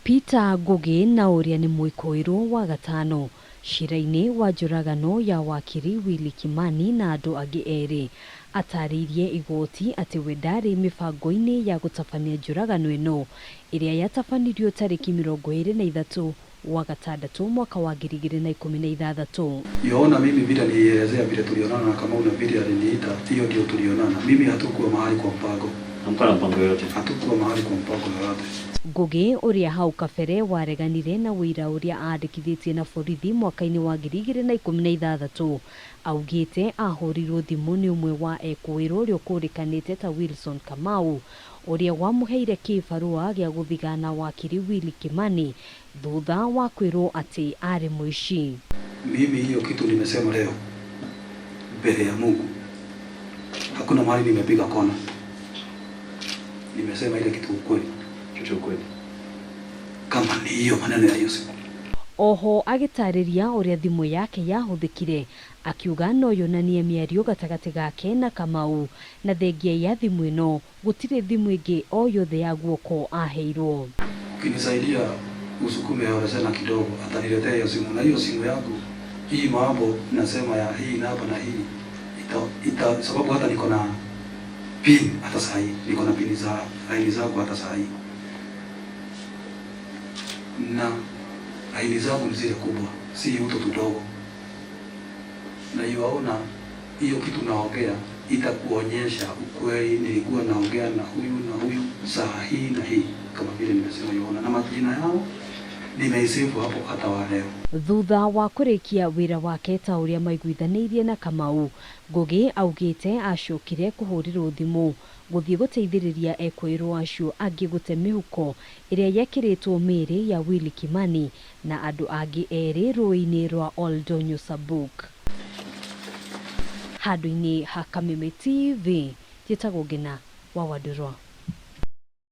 Peter Ngugi na uria ni Mwikoirwo wa gatano shiraini wa njuragano ya wakiri Willy Kimani na andu angi eri ataririe igoti ati we ndari mibango-ini ya gutabania njuragano ino iria yatabanirio tariki 23 wa gatandatu mwaka wa 2016. Yaona mimi vile nielezea vile tulionana na kama una vile aliniita, hiyo ndio tulionana. Mimi hatukuwa mahali kwa mpango. Hamkuwa mpango yote. Hatukuwa mahali kwa mpango yote. Ngugi uria hau kabere wareganire na wira uria aandikithitie na borithi mwaka-ini wa 2016 augite ahurirwo thimu ni umwe wa ekũĩrwo uria ukurikanite ta Wilson Kamau uria wamuheire kibarua gia guthigana wakiri Willy Kimani thutha wa kwirwo ati ari muici. Mimi hiyo kitu nimesema leo mbele ya Mungu, hakuna mahali nimepiga kona. Nimesema ile kitu ukweli. Ukweli. Kama ni hiyo maneno ya Yesu. Oho agitariria uria thimu yake yahuthikire akiuga no yonanie miario gatagati gake na Kamau na thengia ya thimu ino gutire thimu ingi o yothe ya guoko aheirwo. Ukinisaidia usukume sana kidogo ataniletea hiyo simu, na hiyo simu yangu hii mambo nasema ya hii na hapa na hii ita sababu hata niko na pin hata saa hii niko na pin za laini zangu hata saa hii na laini zangu ni zile kubwa, si uto tudogo. Na iwaona hiyo kitu naongea itakuonyesha ukweli, nilikuwa naongea na huyu saa hii na hii kama vile nimesema. Iwaona na majina yao nimeisifu hapo hata wa leo. Thutha wa kurikia wira wake ta uria maiguithanirie na Kamau, Ngugi augite acokire kuhurirwo thimu guthie guteithiriria ekũĩrwo acio angi gute mihuko iria yekiritwo miri ya Willy Kimani na andu angi eri rũĩ-inĩ rwa Oldonyo Sabuk. Handũ-inĩ ha Kameme TV, njĩtagwo Ngina wa Wadurwa.